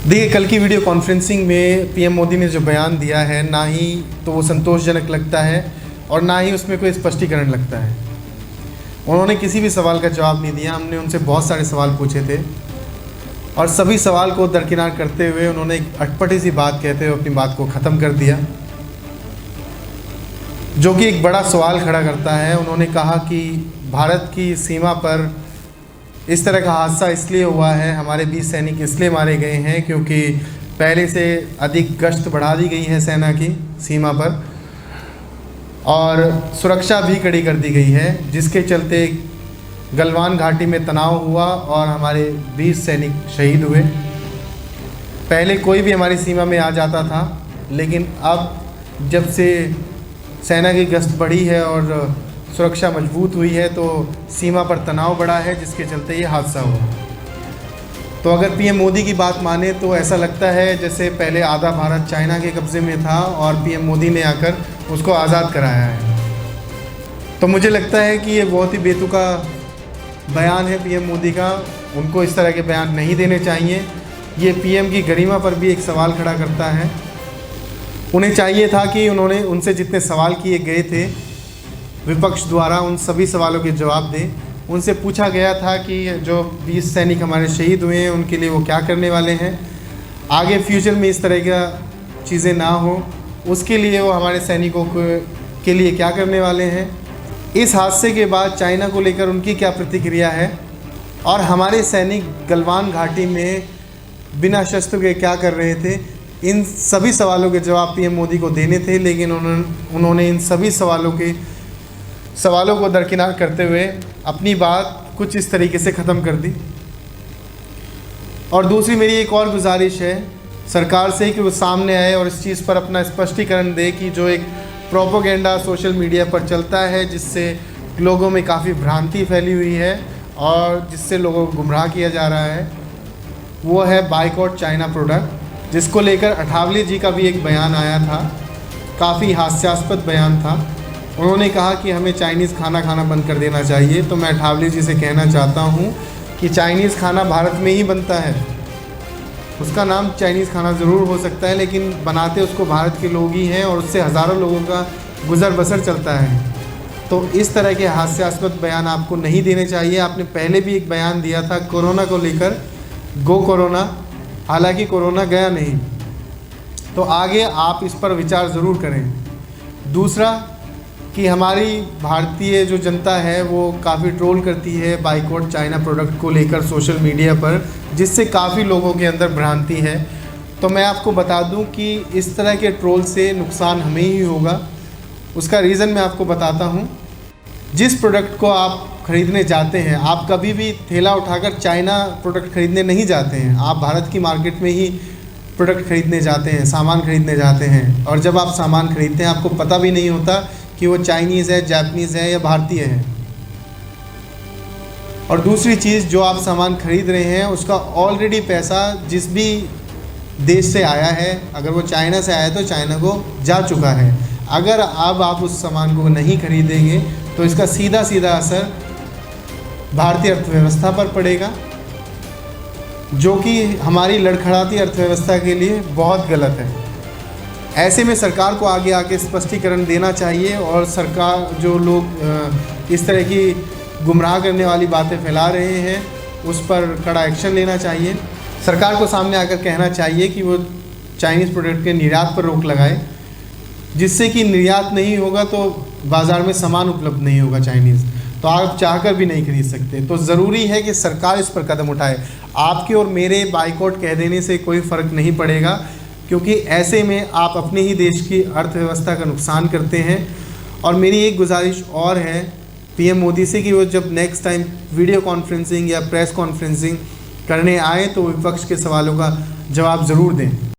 देखिए, कल की वीडियो कॉन्फ्रेंसिंग में पीएम मोदी ने जो बयान दिया है, ना ही तो वो संतोषजनक लगता है और ना ही उसमें कोई स्पष्टीकरण लगता है। उन्होंने किसी भी सवाल का जवाब नहीं दिया। हमने उनसे बहुत सारे सवाल पूछे थे और सभी सवाल को दरकिनार करते हुए उन्होंने एक अटपटी सी बात कहते हुए अपनी बात को ख़त्म कर दिया, जो कि एक बड़ा सवाल खड़ा करता है। उन्होंने कहा कि भारत की सीमा पर इस तरह का हादसा इसलिए हुआ है, हमारे 20 सैनिक इसलिए मारे गए हैं क्योंकि पहले से अधिक गश्त बढ़ा दी गई है सेना की सीमा पर और सुरक्षा भी कड़ी कर दी गई है, जिसके चलते गलवान घाटी में तनाव हुआ और हमारे 20 सैनिक शहीद हुए। पहले कोई भी हमारी सीमा में आ जाता था, लेकिन अब जब से सेना की गश्त बढ़ी है और सुरक्षा मजबूत हुई है तो सीमा पर तनाव बढ़ा है, जिसके चलते ये हादसा हुआ। तो अगर पीएम मोदी की बात माने तो ऐसा लगता है जैसे पहले आधा भारत चाइना के कब्ज़े में था और पीएम मोदी ने आकर उसको आज़ाद कराया है। तो मुझे लगता है कि ये बहुत ही बेतुका बयान है पीएम मोदी का। उनको इस तरह के बयान नहीं देने चाहिए। ये पीएम की गरिमा पर भी एक सवाल खड़ा करता है। उन्हें चाहिए था कि उन्होंने उनसे जितने सवाल किए गए थे विपक्ष द्वारा, उन सभी सवालों के जवाब दें। उनसे पूछा गया था कि जो 20 सैनिक हमारे शहीद हुए हैं उनके लिए वो क्या करने वाले हैं, आगे फ्यूचर में इस तरह का चीज़ें ना हो उसके लिए वो हमारे सैनिकों के लिए क्या करने वाले हैं। इस हादसे के बाद चाइना को लेकर उनकी क्या प्रतिक्रिया है और हमारे सैनिक गलवान घाटी में बिना शस्त्र के क्या कर रहे थे। इन सभी सवालों के जवाब पीएम मोदी को देने थे, लेकिन उन्होंने इन सभी सवालों को दरकिनार करते हुए अपनी बात कुछ इस तरीके से ख़त्म कर दी। और दूसरी मेरी एक और गुजारिश है सरकार से कि वो सामने आए और इस चीज़ पर अपना स्पष्टीकरण दे कि जो एक प्रोपोगेंडा सोशल मीडिया पर चलता है, जिससे लोगों में काफ़ी भ्रांति फैली हुई है और जिससे लोगों को गुमराह किया जा रहा है, वो है बाइकॉट चाइना प्रोडक्ट, जिसको लेकर अठावले जी का भी एक बयान आया था। काफ़ी हास्यास्पद बयान था। उन्होंने कहा कि हमें चाइनीज़ खाना खाना बंद कर देना चाहिए। तो मैं अठावले जी से कहना चाहता हूँ कि चाइनीज़ खाना भारत में ही बनता है। उसका नाम चाइनीज़ खाना ज़रूर हो सकता है, लेकिन बनाते उसको भारत के लोग ही हैं और उससे हज़ारों लोगों का गुज़र बसर चलता है। तो इस तरह के हास्यास्पद बयान आपको नहीं देने चाहिए। आपने पहले भी एक बयान दिया था कोरोना को लेकर, गो कोरोना, हालांकि कोरोना गया नहीं। तो आगे आप इस पर विचार ज़रूर करें। दूसरा कि हमारी भारतीय जो जनता है वो काफ़ी ट्रोल करती है बाइकॉट चाइना प्रोडक्ट को लेकर सोशल मीडिया पर, जिससे काफ़ी लोगों के अंदर भ्रांति है। तो मैं आपको बता दूं कि इस तरह के ट्रोल से नुकसान हमें ही होगा। उसका रीज़न मैं आपको बताता हूं। जिस प्रोडक्ट को आप ख़रीदने जाते हैं, आप कभी भी थैला उठाकर चाइना प्रोडक्ट ख़रीदने नहीं जाते हैं। आप भारत की मार्केट में ही प्रोडक्ट ख़रीदने जाते हैं, सामान ख़रीदने जाते हैं। और जब आप सामान ख़रीदते हैं आपको पता भी नहीं होता कि वो चाइनीज़ है, जापानीज़ है या भारतीय है। और दूसरी चीज़, जो आप सामान खरीद रहे हैं उसका ऑलरेडी पैसा जिस भी देश से आया है, अगर वो चाइना से आया तो चाइना को जा चुका है। अगर अब आप उस सामान को नहीं खरीदेंगे तो इसका सीधा सीधा असर भारतीय अर्थव्यवस्था पर पड़ेगा, जो कि हमारी लड़खड़ाती अर्थव्यवस्था के लिए बहुत गलत है। ऐसे में सरकार को आगे आके स्पष्टीकरण देना चाहिए और सरकार जो लोग इस तरह की गुमराह करने वाली बातें फैला रहे हैं उस पर कड़ा एक्शन लेना चाहिए। सरकार को सामने आकर कहना चाहिए कि वो चाइनीज़ प्रोडक्ट के निर्यात पर रोक लगाए, जिससे कि निर्यात नहीं होगा तो बाज़ार में सामान उपलब्ध नहीं होगा चाइनीज़, तो आप चाहकर भी नहीं खरीद सकते। तो ज़रूरी है कि सरकार इस पर कदम उठाए। आपके और मेरे बाइकॉट कह देने से कोई फ़र्क नहीं पड़ेगा, क्योंकि ऐसे में आप अपने ही देश की अर्थव्यवस्था का नुकसान करते हैं। और मेरी एक गुजारिश और है पीएम मोदी से कि वो जब नेक्स्ट टाइम वीडियो कॉन्फ्रेंसिंग या प्रेस कॉन्फ्रेंसिंग करने आए तो विपक्ष के सवालों का जवाब ज़रूर दें।